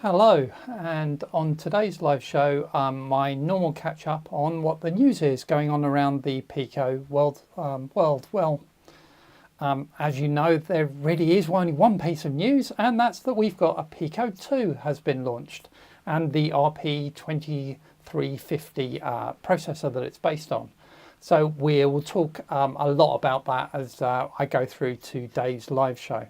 Hello, and on today's live show, my normal catch up on what the news is going on around the Pico world. As you know, there really is only one piece of news, and that's that we've got a Pico 2 has been launched, and the RP2040 processor that it's based on. So we will talk a lot about that as I go through today's live show.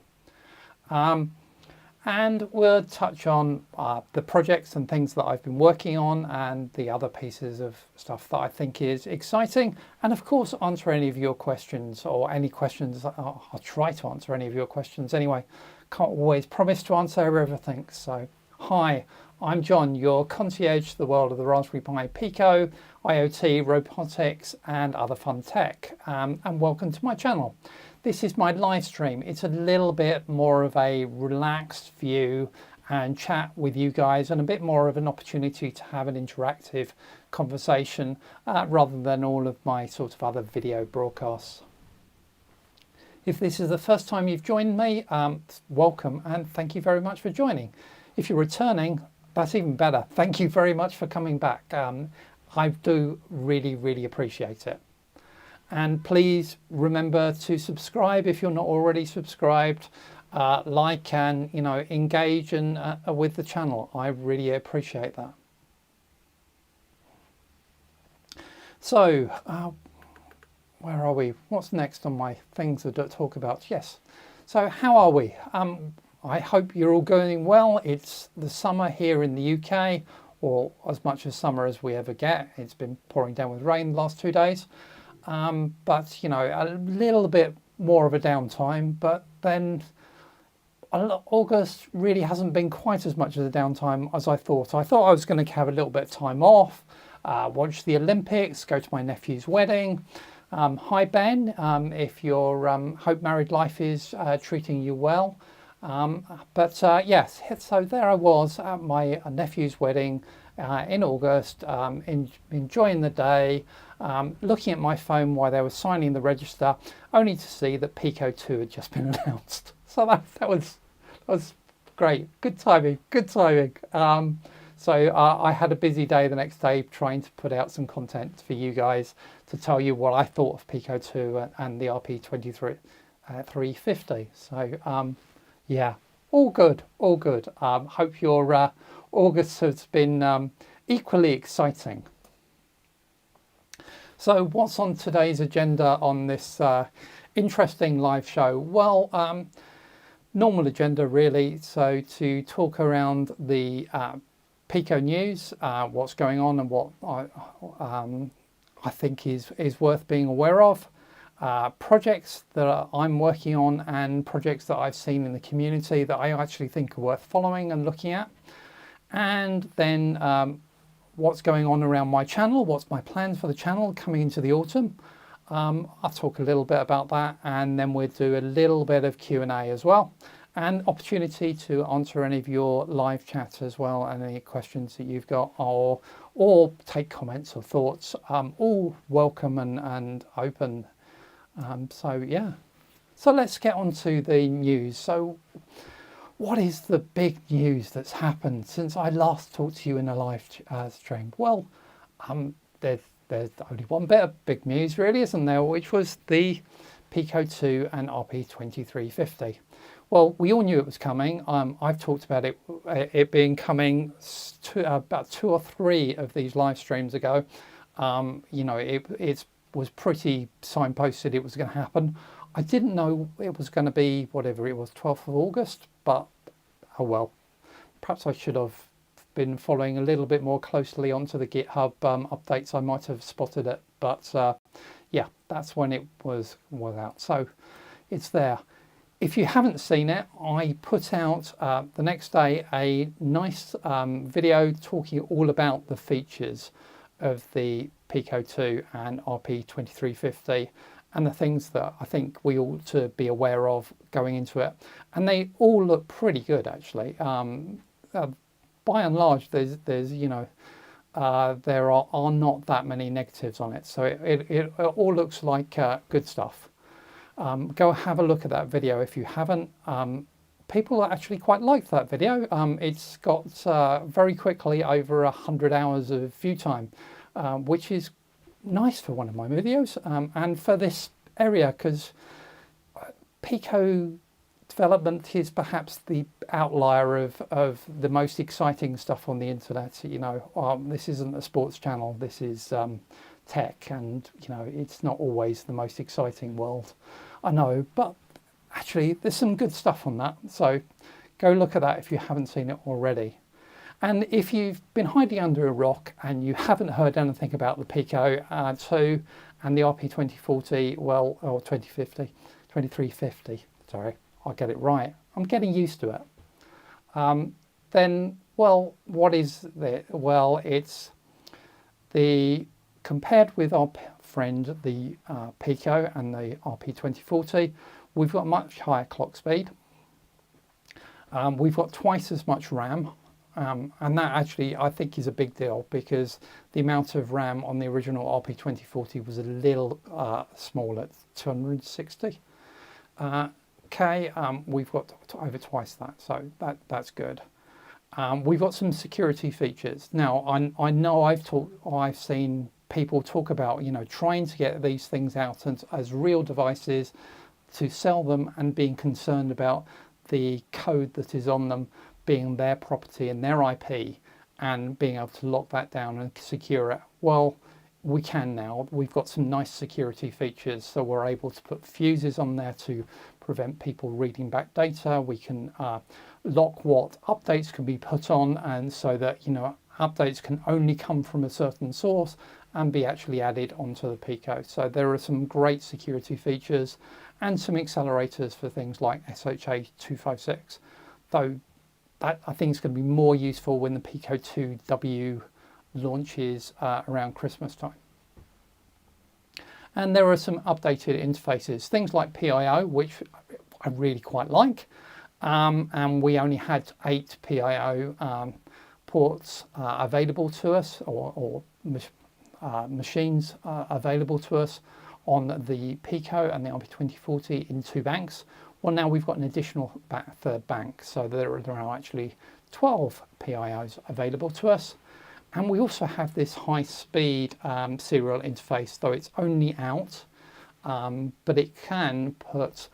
And we'll touch on the projects and things that I've been working on and the other pieces of stuff that I think is exciting. And of course, answer any of your questions or any questions. I'll try to answer any of your questions anyway. Can't always promise to answer everything. So, hi, I'm John, your concierge to the world of the Raspberry Pi Pico, IoT, robotics, and other fun tech. And welcome to my channel. This is my live stream. It's a little bit more of a relaxed view and chat with you guys, and a bit more of an opportunity to have an interactive conversation rather than all of my sort of other video broadcasts. If this is the first time you've joined me, welcome and thank you very much for joining. If you're returning, that's even better. Thank you very much for coming back. I do really appreciate it. And please remember to subscribe if you're not already subscribed, like and engage with the channel. I really appreciate that. So where are we? What's next on my things to talk about? Yes. So how are we? I hope you're all going well. It's the summer here in the UK, or as much as summer as we ever get. It's been pouring down with rain the last 2 days. But a little bit more of a downtime, but then August really hasn't been quite as much of a downtime as I thought. I thought I was going to have a little bit of time off, watch the Olympics, go to my nephew's wedding. Hi Ben, if your hope married life is treating you well. Yes, so there I was at my nephew's wedding in August, enjoying the day, looking at my phone while they were signing the register, only to see that Pico 2 had just been announced. So that was great. Good timing. So I had a busy day the next day trying to put out some content for you guys to tell you what I thought of Pico 2 and the RP2040. So yeah, all good. Hope your August has been equally exciting. So what's on today's agenda on this interesting live show? Well, normal agenda really. So to talk around the Pico news, what's going on and what I think is worth being aware of. Projects that I'm working on and projects that I've seen in the community that I actually think are worth following and looking at. And then what's going on around my channel, what's my plans for the channel coming into the autumn. I'll talk a little bit about that, and then we'll do a little bit of Q&A as well, and opportunity to answer any of your live chat as well, and any questions that you've got, or take comments or thoughts. All welcome and open. So yeah, so let's get on to the news. So what is the big news that's happened since I last talked to you in a live stream? Well, there's only one bit of big news really, isn't there, which was the Pico 2 and RP2040. Well, we all knew it was coming. I've talked about it being coming about 2 or 3 of these live streams ago. It was pretty signposted it was going to happen. I didn't know it was going to be whatever it was, 12th of August, but oh well. Perhaps I should have been following a little bit more closely onto the GitHub updates. I might have spotted it, but yeah, that's when it was out. So it's there. If you haven't seen it, I put out the next day a nice video talking all about the features of the Pico 2 and RP2040 and the things that I think we ought to be aware of going into it. And they all look pretty good actually. By and large, there's there are not that many negatives on it. So it all looks like good stuff. Go have a look at that video if you haven't. people actually quite liked that video. It's got very quickly over 100 hours of view time, which is nice for one of my videos, and for this area, because Pico development is perhaps the outlier of the most exciting stuff on the internet. You know, this isn't a sports channel, this is tech, and you know, it's not always the most exciting world, I know, but actually there's some good stuff on that, so go look at that if you haven't seen it already. And if you've been hiding under a rock and you haven't heard anything about the Pico 2 and the RP2040, well, or 2350, sorry, I'll get it right. I'm getting used to it. Then, well, what is it? Well, it's compared with our friend, the Pico and the RP2040, we've got much higher clock speed. We've got twice as much RAM. And that actually, I think, is a big deal, because the amount of RAM on the original RP2040 was a little small at 260 K. We've got over twice that, so that's good. We've got some security features. Now, I know I've seen people talk about, you know, trying to get these things out as real devices to sell them, and being concerned about the code that is on them being their property and their IP, and being able to lock that down and secure it. Well, we can now. We've got some nice security features, so we're able to put fuses on there to prevent people reading back data. We can lock what updates can be put on, and so that, you know, updates can only come from a certain source and be actually added onto the Pico. So there are some great security features and some accelerators for things like SHA-256, though that I think is going to be more useful when the Pico 2W launches around Christmas time. And there are some updated interfaces, things like PIO, which I really quite like. And we only had 8 PIO ports available to us, or machines available to us on the Pico and the RP2040 in 2 banks. Well, now we've got an additional third bank, so there are actually 12 PIOs available to us. And we also have this high-speed serial interface, though it's only out, but it can put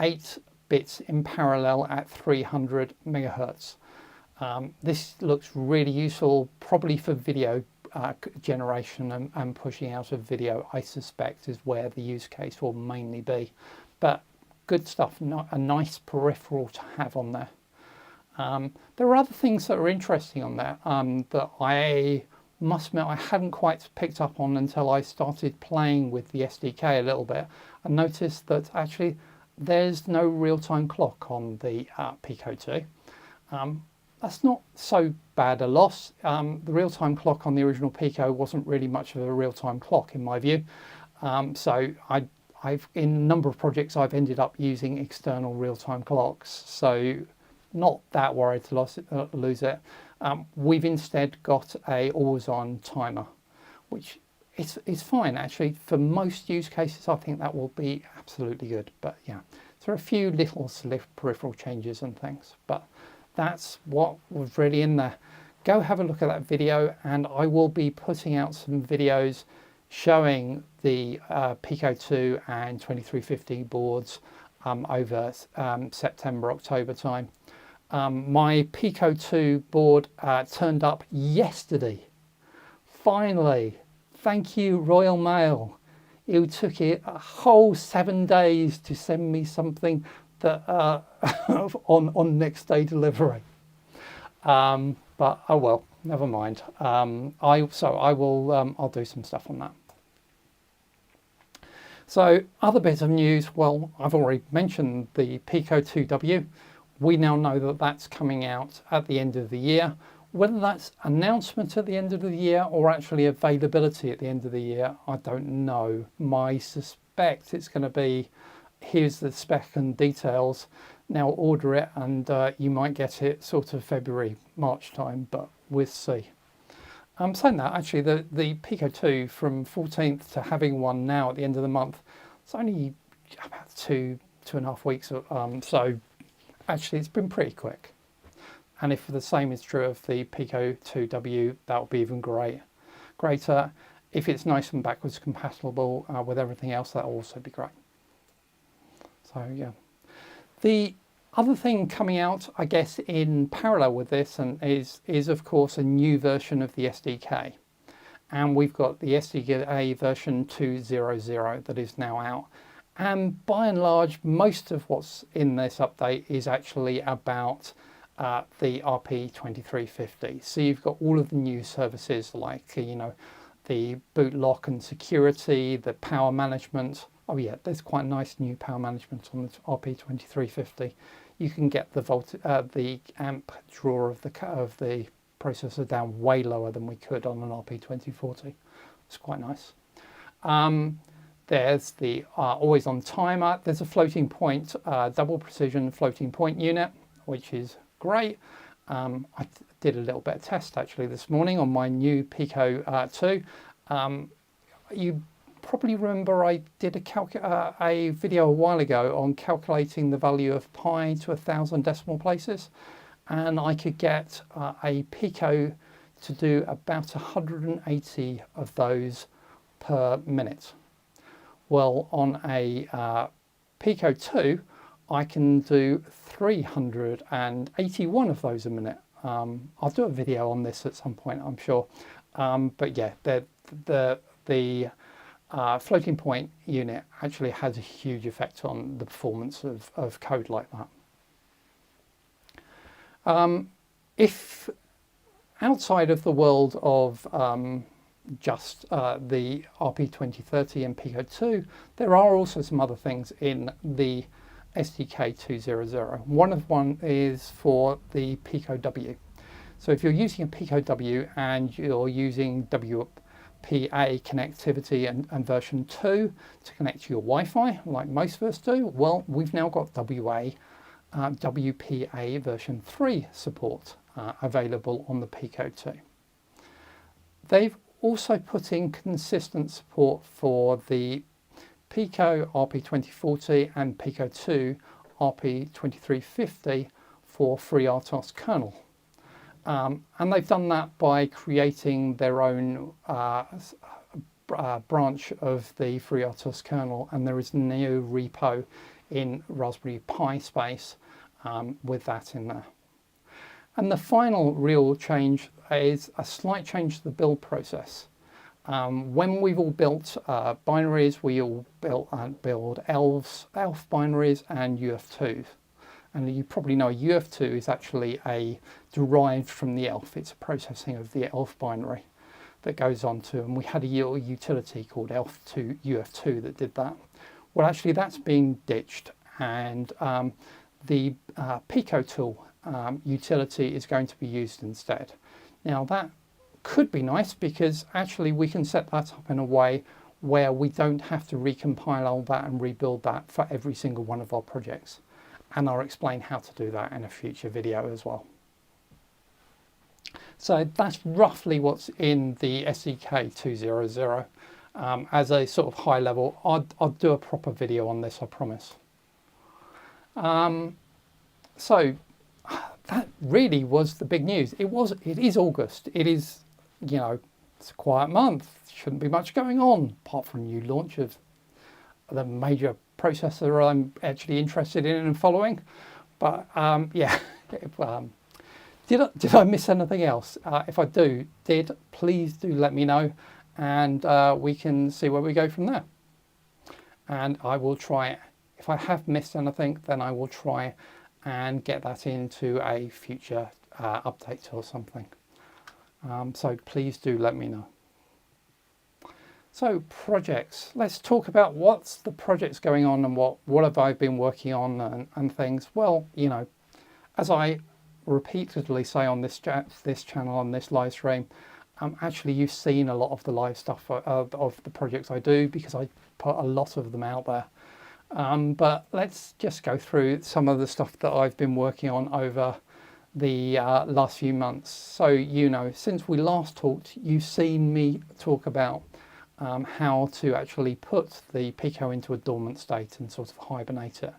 8 bits in parallel at 300 megahertz. This looks really useful, probably for video generation and pushing out of video, I suspect, is where the use case will mainly be. But good stuff, not a nice peripheral to have on there. There are other things that are interesting on there that I must admit I hadn't quite picked up on until I started playing with the SDK a little bit, and noticed that actually there's no real-time clock on the Pico 2. That's not so bad a loss. The real-time clock on the original Pico wasn't really much of a real-time clock in my view. So I've in a number of projects I've ended up using external real-time clocks, so not that worried to lose it. We've instead got a always-on timer, which is fine actually for most use cases. I think that will be absolutely good. But yeah, there are a few little peripheral changes and things, but that's what was really in there. Go have a look at that video, and I will be putting out some videos showing the Pico 2 and 2350 boards over September, October time. My Pico 2 board turned up yesterday. Finally, thank you Royal Mail. It took it a whole 7 days to send me something that on next day delivery. But oh well, never mind. I'll do some stuff on that. So other bits of news, well, I've already mentioned the Pico 2W. We now know that that's coming out at the end of the year. Whether that's announcement at the end of the year or actually availability at the end of the year, I don't know. I suspect it's going to be, here's the spec and details, now order it, and you might get it sort of February, March time, but we'll see. Saying that, actually, the Pico 2 from 14th to having one now at the end of the month, it's only about two and a half weeks, so actually it's been pretty quick. And if the same is true of the Pico 2W, that would be even greater. If it's nice and backwards compatible with everything else, that will also be great. So yeah. The other thing coming out, I guess, in parallel with this is of course a new version of the SDK. And we've got the SDK version 2.0.0 that is now out. And by and large, most of what's in this update is actually about the RP2040. So you've got all of the new services like, the boot lock and security, the power management. Oh yeah, there's quite nice new power management on the RP2040. You can get the amp draw of the processor down way lower than we could on an RP2040. It's quite nice. There's the always on timer. There's a floating point, double precision floating point unit, which is great. I did a little bit of test actually this morning on my new Pico 2. You probably remember I did a video a while ago on calculating the value of pi to 1,000 decimal places, and I could get a Pico to do about 180 of those per minute. Well, on a Pico 2, I can do 381 of those a minute. I'll do a video on this at some point, I'm sure. But yeah, the floating point unit actually has a huge effect on the performance of code like that. If outside of the world of just the RP2030 and Pico 2, there are also some other things in the SDK 2.0.0. One is for the Pico W. So if you're using a Pico W and you're using WPA connectivity and version 2 to connect to your Wi-Fi, like most of us do, well, we've now got WPA version 3 support available on the Pico 2. They've also put in consistent support for the Pico RP2040 and Pico 2 RP2350 for FreeRTOS kernel. And they've done that by creating their own branch of the FreeRTOS kernel, and there is a new repo in Raspberry Pi space with that in there. And the final real change is a slight change to the build process. When we've all built binaries, we all build ELF binaries and UF2s. And you probably know UF2 is actually derived from the ELF. It's a processing of the ELF binary that goes on to, and we had a utility called ELF2 UF2 that did that. Well, actually that's being ditched, and the Pico tool utility is going to be used instead. Now that could be nice because actually we can set that up in a way where we don't have to recompile all that and rebuild that for every single one of our projects. And I'll explain how to do that in a future video as well. So that's roughly what's in the SDK 2.0.0. As a sort of high level, I'll do a proper video on this, I promise. So that really was the big news. It is August. It is, it's a quiet month. Shouldn't be much going on apart from new launch of the major processor I'm actually interested in and following. But yeah, did I miss anything else? If I did, please do let me know, and we can see where we go from there. And I will try, if I have missed anything, then I will try and get that into a future update or something. So please do let me know. So projects, let's talk about what's the projects going on and what have I been working on and things. Well, as I repeatedly say on this channel, on this live stream, actually you've seen a lot of the live stuff of the projects I do because I put a lot of them out there. But let's just go through some of the stuff that I've been working on over the last few months. So, since we last talked, you've seen me talk about how to actually put the Pico into a dormant state and sort of hibernate it.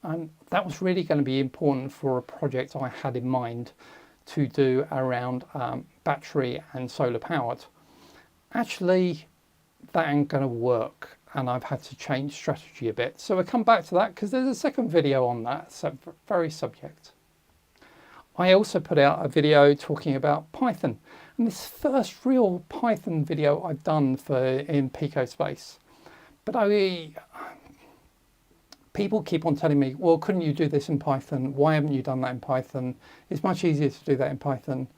And that was really going to be important for a project I had in mind to do around battery and solar powered. Actually, that ain't going to work, and I've had to change strategy a bit. So we'll come back to that because there's a second video on that very subject. I also put out a video talking about Python, and this first real Python video I've done in Pico space. But people keep on telling me, well, couldn't you do this in Python? Why haven't you done that in Python? It's much easier to do that in Python.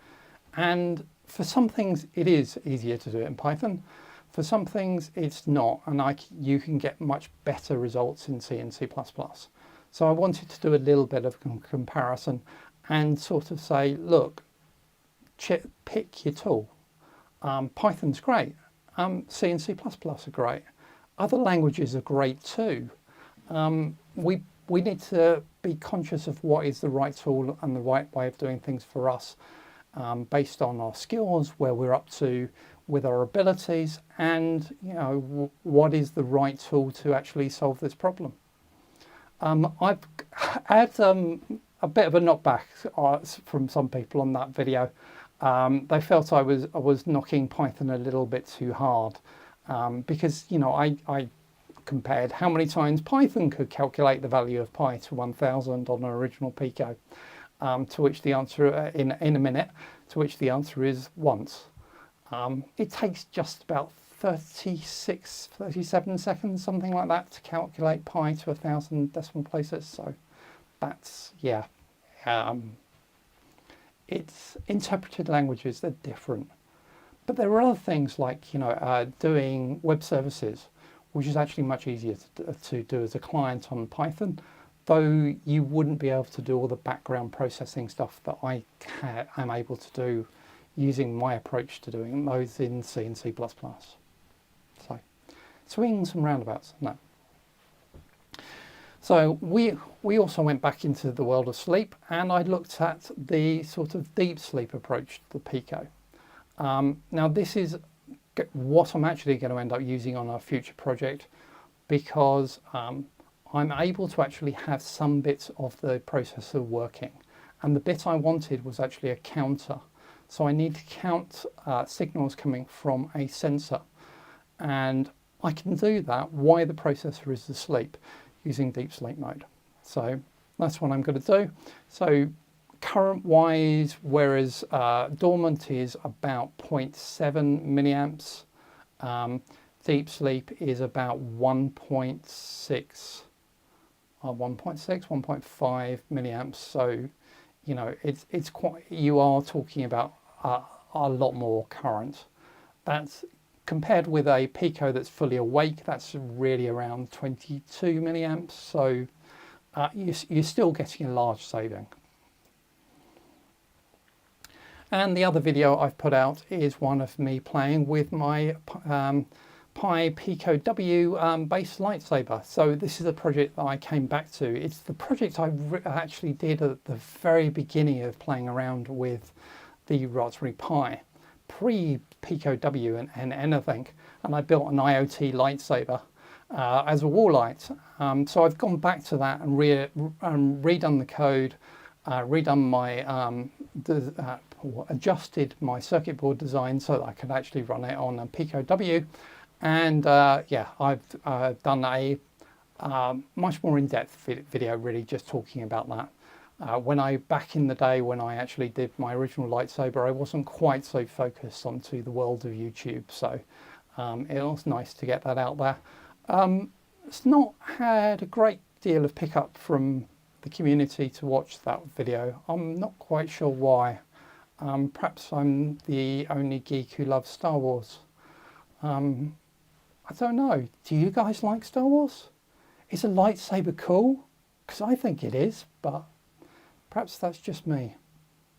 And for some things, it is easier to do it in Python. For some things, it's not. And you can get much better results in C and C++. So I wanted to do a little bit of comparison and sort of say, look, pick your tool. Python's great. C and C++ are great. Other languages are great too. We need to be conscious of what is the right tool and the right way of doing things for us, based on our skills, where we're up to with our abilities, and what is the right tool to actually solve this problem. I've had a bit of a knockback from some people on that video. They felt I was knocking Python a little bit too hard, because I compared how many times Python could calculate the value of pi to 1000 on an original Pico, to which the answer in a minute, to which the answer is once. It takes just about 37 seconds, something like that, to calculate pi to 1000 decimal places. So that's, yeah, it's interpreted languages, they're different. But there are other things like, doing web services, which is actually much easier to do as a client on Python, though you wouldn't be able to do all the background processing stuff that I am able to do using my approach to doing those in C and C++. So, swings and roundabouts, no. So we also went back into the world of sleep, and I looked at the sort of deep sleep approach to the Pico. Now this is what I'm actually going to end up using on our future project, because I'm able to actually have some bits of the processor working, and the bit I wanted was actually a counter. So I need to count signals coming from a sensor, and I can do that while the processor is asleep using deep sleep mode. So that's what I'm going to do. So current wise, whereas dormant is about 0.7 milliamps, deep sleep is about 1.6 or 1.5 milliamps. So it's quite, you are talking about a lot more current. That's compared with a Pico that's fully awake, that's really around 22 milliamps. So you're still getting a large saving. And the other video I've put out is one of me playing with my Pi Pico W base lightsaber. So this is a project that I came back to. It's the project I actually did at the very beginning of playing around with the Raspberry Pi, pre-Pico W and anything. And I built an IoT lightsaber as a wall light. So I've gone back to that and redone the code, redone my adjusted my circuit board design so that I could actually run it on a Pico W, and yeah, I've done a much more in-depth video, really just talking about that. Back in the day when I actually did my original lightsaber, I wasn't quite so focused onto the world of YouTube, so it was nice to get that out there. It's not had a great deal of pickup from the community to watch that video. I'm not quite sure why. Perhaps I'm the only geek who loves Star Wars. I don't know. Do you guys like Star Wars? Is a lightsaber cool? Because I think it is, but perhaps that's just me.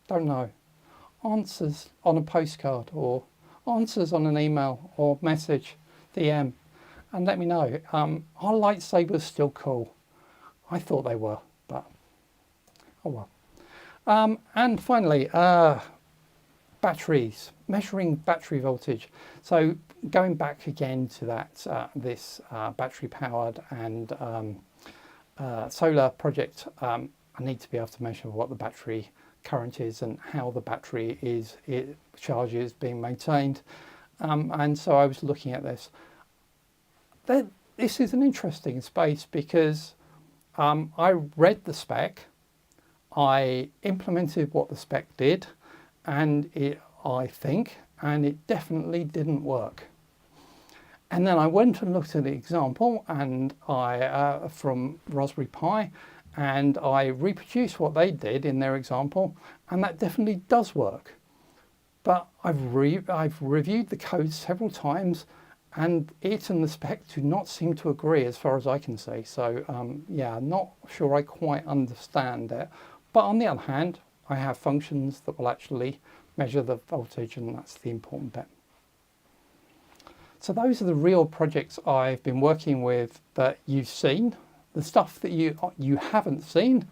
Don't know. Answers on a postcard, or answers on an email or message, DM, and let me know. Are lightsabers still cool? I thought they were, but oh well. And finally, batteries, measuring battery voltage. So going back again to that, this battery powered and solar project, I need to be able to measure what the battery current is and how the battery charge is being maintained. And so I was looking at this. This is an interesting space because I read the spec, I implemented what the spec did, and it definitely didn't work. And then I went and looked at the example and from Raspberry Pi, and I reproduced what they did in their example, and that definitely does work. But I've reviewed the code several times, and it and the spec do not seem to agree as far as I can see. So yeah, not sure I quite understand it. But on the other hand, I have functions that will actually measure the voltage, and that's the important bit. So those are the real projects I've been working with that you've seen. The stuff that you haven't seen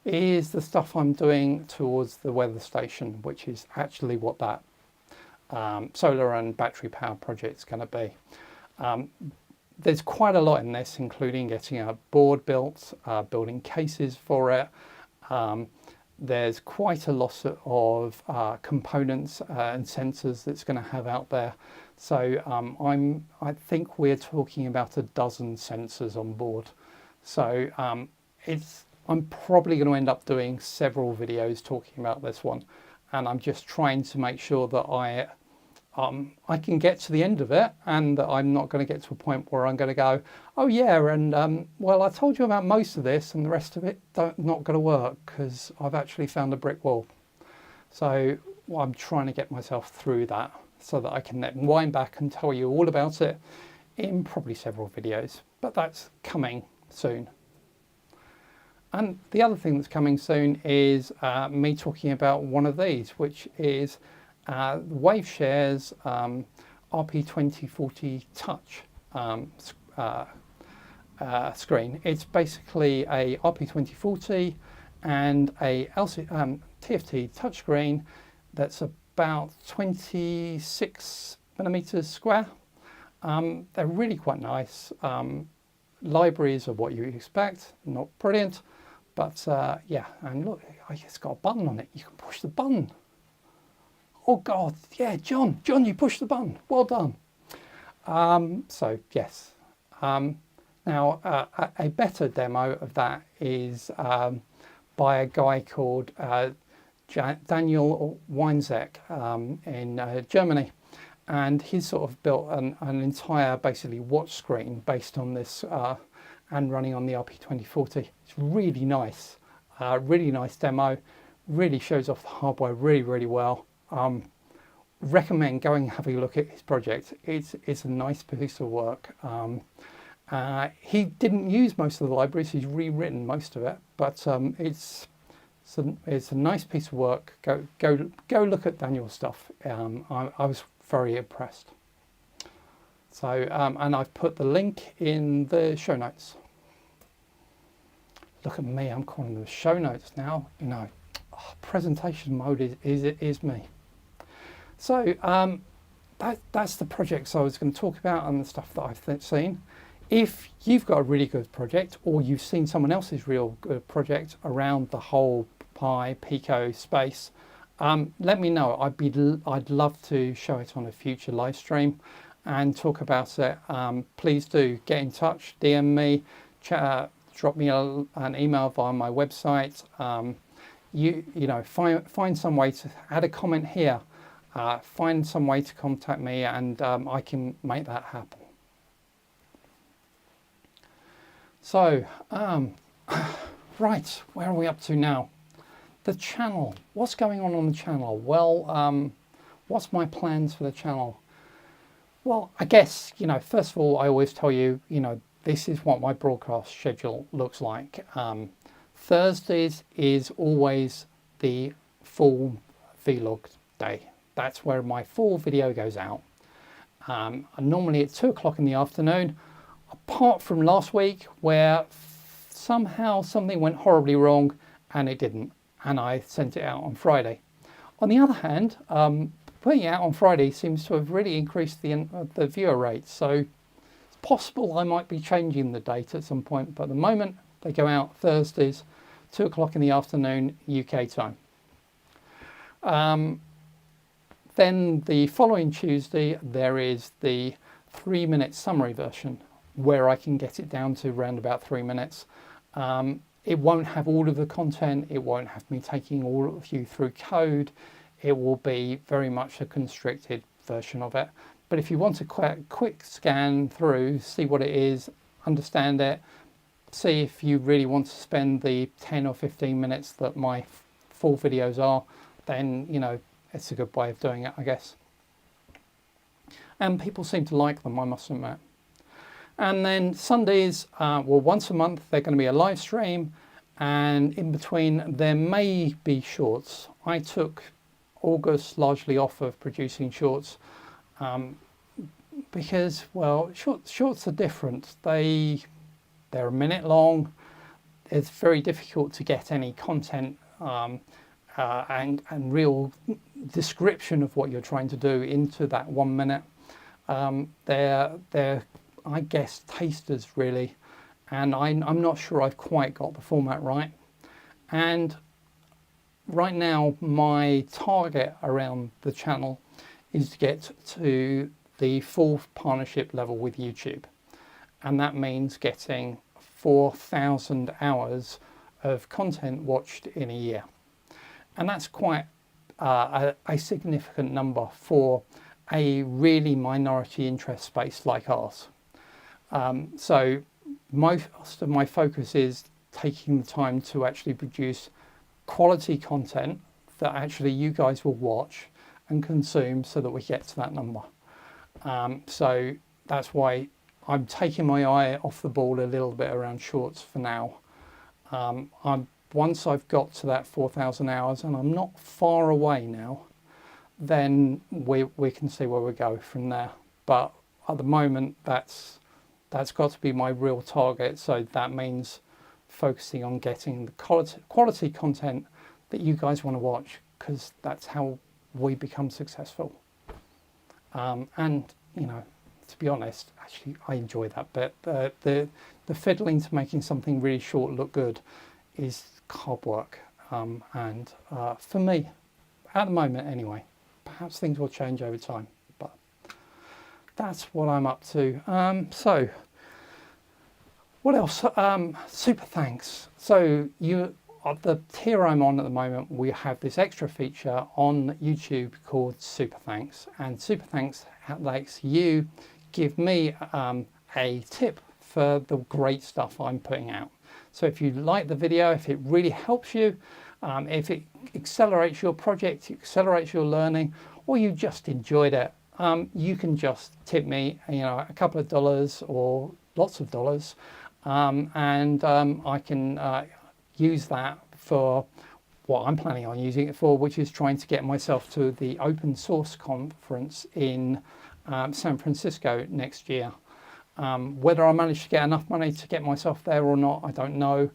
is the stuff I'm doing towards the weather station, which is actually what that solar and battery power project is going to be. There's quite a lot in this, including getting a board built, building cases for it. There's quite a lot of components and sensors that's going to have out there. So I think we're talking about a dozen sensors on board. So I'm probably going to end up doing several videos talking about this one, and I'm just trying to make sure that I can get to the end of it, and that I'm not going to get to a point where I'm going to go, oh yeah, and well, I told you about most of this, and the rest of it not going to work because I've actually found a brick wall. So I'm trying to get myself through that so that I can then wind back and tell you all about it in probably several videos, but that's coming soon. And the other thing that's coming soon is me talking about one of these, which is Waveshare's RP2040 Touch screen. It's basically a RP2040 and a TFT touchscreen that's about 26 millimeters square. They're really quite nice. Libraries are what you expect, not brilliant, but yeah, and look, it's got a button on it. You can push the button. Oh God, yeah, John, you pushed the button. Well done. So yes. Now, a better demo of that is by a guy called Daniel Weinzek in Germany. And he's sort of built an entire, basically, watch screen based on this and running on the RP2040. It's really nice demo, really shows off the hardware really, really well. Recommend going and having a look at his project. It's a nice piece of work. He didn't use most of the libraries, he's rewritten most of it, but it's a nice piece of work. Go look at Daniel's stuff. I was very impressed. So, and I've put the link in the show notes. Look at me, I'm calling them show notes now. You know, presentation mode is me. So that's the projects I was going to talk about and the stuff that I've seen. If you've got a really good project, or you've seen someone else's real good project around the whole Pi Pico space, let me know. I'd love to show it on a future live stream and talk about it. Please do get in touch, DM me, drop me an email via my website. You know, find some way to add a comment here. Find some way to contact me, and I can make that happen. So, right, where are we up to now? The channel. What's going on the channel? Well, what's my plans for the channel? Well, I guess, you know, first of all, I always tell you, you know, this is what my broadcast schedule looks like. Thursdays is always the full vlog day. That's where my full video goes out. Normally at 2 o'clock in the afternoon, apart from last week where somehow something went horribly wrong and it didn't, and I sent it out on Friday. On the other hand, putting it out on Friday seems to have really increased the viewer rate, so it's possible I might be changing the date at some point, but at the moment They go out Thursdays, 2 o'clock in the afternoon, UK time. Then the following Tuesday, there is the 3-minute summary version where I can get it down to around about 3 minutes. It won't have all of the content. It won't have me taking all of you through code. It will be very much a constricted version of it. But if you want a quick scan through, see what it is, understand it, see if you really want to spend the 10 or 15 minutes that my full videos are, then, you know, it's a good way of doing it, I guess. And people seem to like them, I must admit. And then Sundays, well, once a month, they're going to be a live stream. And in between, there may be shorts. I took August largely off of producing shorts because, well, shorts are different. They're a minute long. It's very difficult to get any content and real description of what you're trying to do into that 1 minute. They're I guess tasters really, and I'm not sure I've quite got the format right. And right now my target around the channel is to get to the full partnership level with YouTube, and that means getting 4,000 hours of content watched in a year. And that's quite a significant number for a really minority interest space like ours. So most of my focus is taking the time to actually produce quality content that actually you guys will watch and consume so that we get to that number. So that's why I'm taking my eye off the ball a little bit around shorts for now. Once I've got to that 4,000 hours, and I'm not far away now, then we can see where we go from there. But at the moment, that's got to be my real target. So that means focusing on getting the quality content that you guys want to watch, because that's how we become successful. And, you know, to be honest, actually, I enjoy that bit. The fiddling to making something really short look good is hard work. And for me, at the moment anyway, perhaps things will change over time, but that's what I'm up to. So what else? Super thanks. So the tier I'm on at the moment, we have this extra feature on YouTube called Super Thanks, and Super Thanks lets you give me a tip for the great stuff I'm putting out. So if you like the video, if it really helps you, if it accelerates your project, accelerates your learning, or you just enjoyed it, you can just tip me, you know, a couple of dollars or lots of dollars, and I can use that for what I'm planning on using it for, which is trying to get myself to the open source conference in San Francisco next year. Whether I manage to get enough money to get myself there or not, I don't know.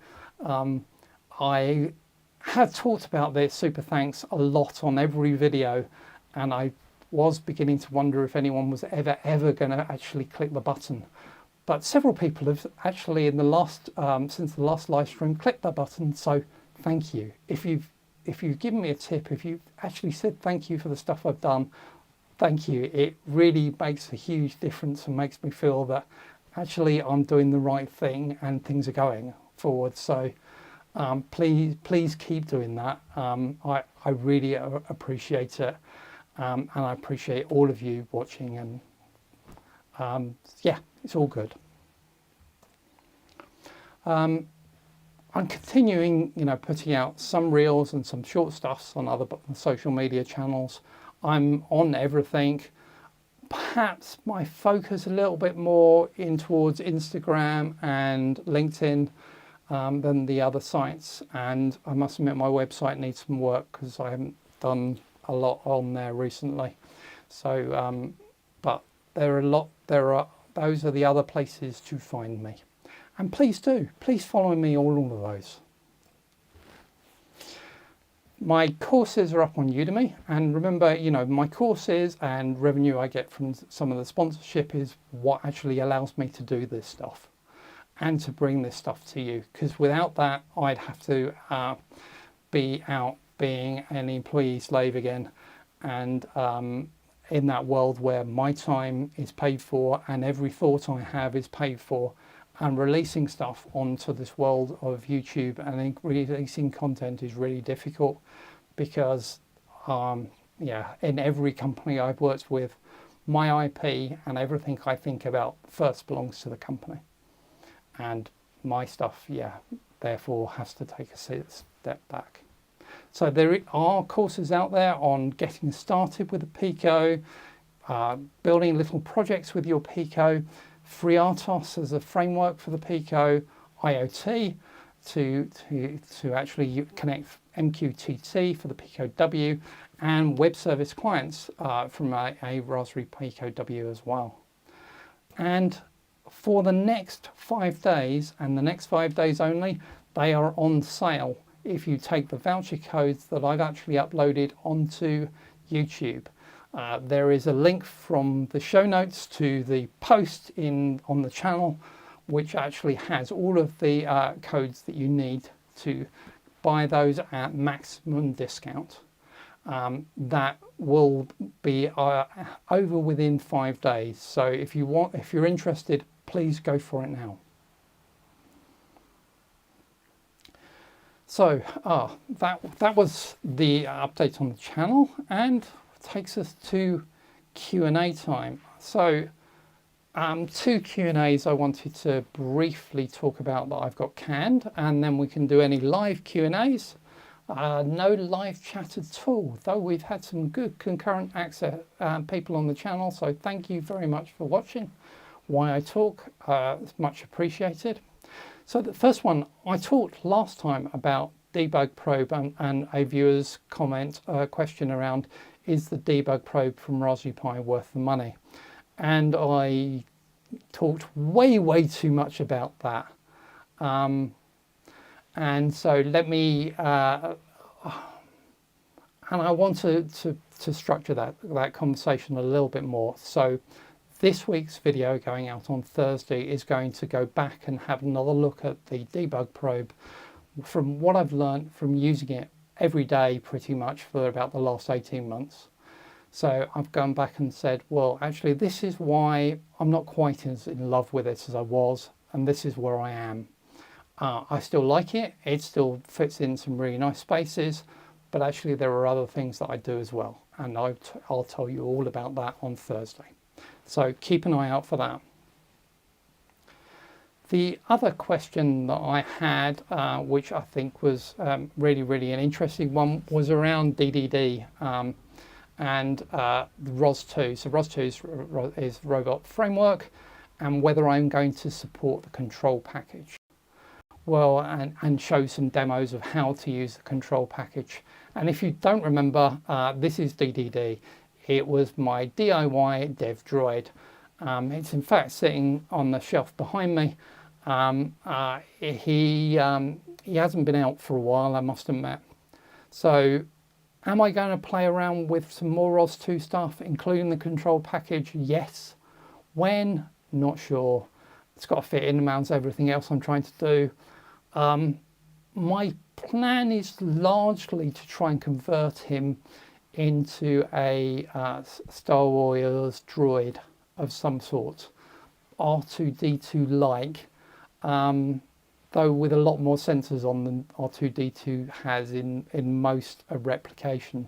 I have talked about this Super Thanks a lot on every video, and I was beginning to wonder if anyone was ever going to actually click the button. But several people have actually in the last since the last live stream clicked that button, so thank you. If you've given me a tip, if you've actually said thank you for the stuff I've done, thank you. It really makes a huge difference and makes me feel that actually I'm doing the right thing and things are going forward. So please keep doing that. I really appreciate it, and I appreciate all of you watching, and yeah, it's all good. I'm continuing, you know, putting out some reels and some short stuffs on other social media channels. I'm on everything. Perhaps my focus a little bit more in towards Instagram and LinkedIn than the other sites. And I must admit my website needs some work because I haven't done a lot on there recently. So, but those are the other places to find me. And please follow me all of those. My courses are up on Udemy, and remember, you know, my courses and revenue I get from some of the sponsorship is what actually allows me to do this stuff. and to bring this stuff to you, because without that I'd have to be out being an employee slave again, and in that world where my time is paid for and every thought I have is paid for, and releasing stuff onto this world of YouTube and releasing content is really difficult, because yeah, in every company I've worked with, my IP and everything I think about first belongs to the company, and my stuff, yeah, therefore has to take a step back. So there are courses out there on getting started with a Pico, building little projects with your Pico, FreeRTOS as a framework for the Pico, IoT to actually connect MQTT for the Pico W, and web service clients from a Raspberry Pico W as well. And for the next 5 days, and the next 5 days only, they are on sale if you take the voucher codes that I've actually uploaded onto YouTube. There is a link from the show notes to the post on the channel, which actually has all of the codes that you need to buy those at maximum discount. That will be over within 5 days. So if you're interested, please go for it now. So that was the update on the channel, and takes us to Q&A time. So 2 Q&As I wanted to briefly talk about that I've got canned, and then we can do any live Q&As. No live chat at all, though we've had some good concurrent access people on the channel, so thank you very much for watching while I talk. It's much appreciated. So the first one, I talked last time about debug probe and a viewer's comment, question around, is the debug probe from Raspberry Pi worth the money? And I talked way too much about that. And so let me, and I want to structure that conversation a little bit more. So this week's video going out on Thursday is going to go back and have another look at the debug probe from what I've learned from using it every day pretty much for about the last 18 months. So I've gone back and said, well, actually, this is why I'm not quite as in love with it as I was, and this is where I am. I still like it. It still fits in some really nice spaces, but actually there are other things that I do as well, and I'll tell you all about that on Thursday. So keep an eye out for that. The other question that I had, which I think was really an interesting one, was around DDD and ROS2. So ROS2 is Robot Framework, and whether I'm going to support the control package. Well, and show some demos of how to use the control package. And if you don't remember, this is DDD. It was my DIY dev droid. It's in fact sitting on the shelf behind me. He hasn't been out for a while, I must admit. So am I going to play around with some more ROS2 stuff, including the control package? Yes. When? Not sure. It's got to fit in around everything else I'm trying to do. My plan is largely to try and convert him into a Star Wars droid of some sort, R2-D2-like, though with a lot more sensors on than R2-D2 has in most replication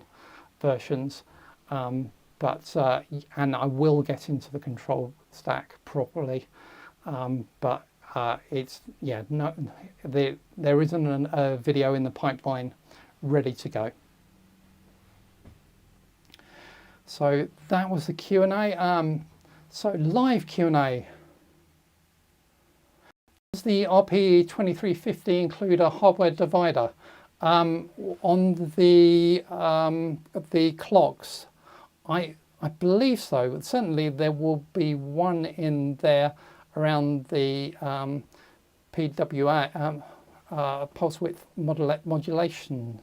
versions. And I will get into the control stack properly, but it's, yeah, no, there isn't a video in the pipeline ready to go. So that was the Q&A. So live Q&A. Does the RP2040 include a hardware divider? On the clocks, I believe so. But certainly there will be one in there around the PWA pulse width modulation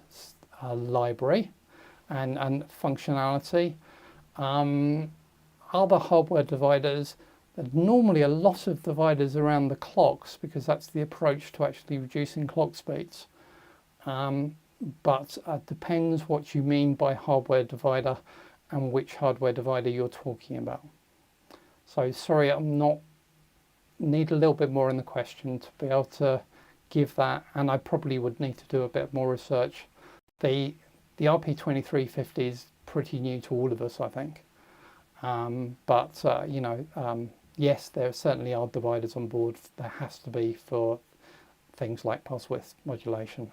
library and functionality. Other hardware dividers, There's normally a lot of dividers around the clocks because that's the approach to actually reducing clock speeds. But depends what you mean by hardware divider and which hardware divider you're talking about. So sorry, need a little bit more in the question to be able to give that, and I probably would need to do a bit more research. The RP2350 is pretty new to all of us, I think. But you know, yes, there certainly are dividers on board. There has to be for things like pulse width modulation,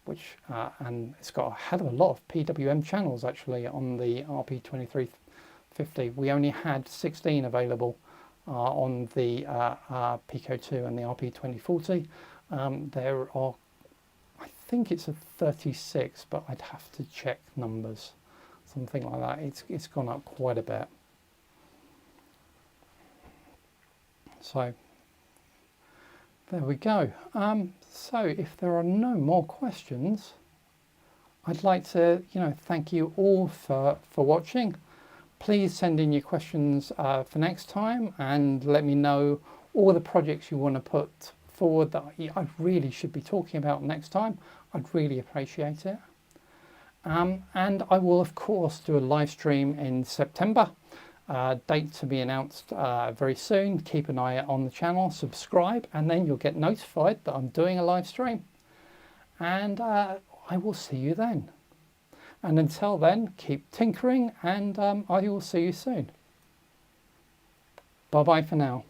which and it's got a hell of a lot of PWM channels actually on the RP2350. We only had 16 available on the Pico 2 and the RP2040. There are, I think it's a 36, but I'd have to check numbers, something like that. It's gone up quite a bit. So there we go. So if there are no more questions, I'd like to, thank you all for watching. Please send in your questions for next time and let me know all the projects you want to put forward that I really should be talking about next time. I'd really appreciate it. And I will, of course, do a live stream in September. Date to be announced very soon. Keep an eye on the channel, subscribe, and then you'll get notified that I'm doing a live stream. And I will see you then. And until then, keep tinkering, and I will see you soon. Bye-bye for now.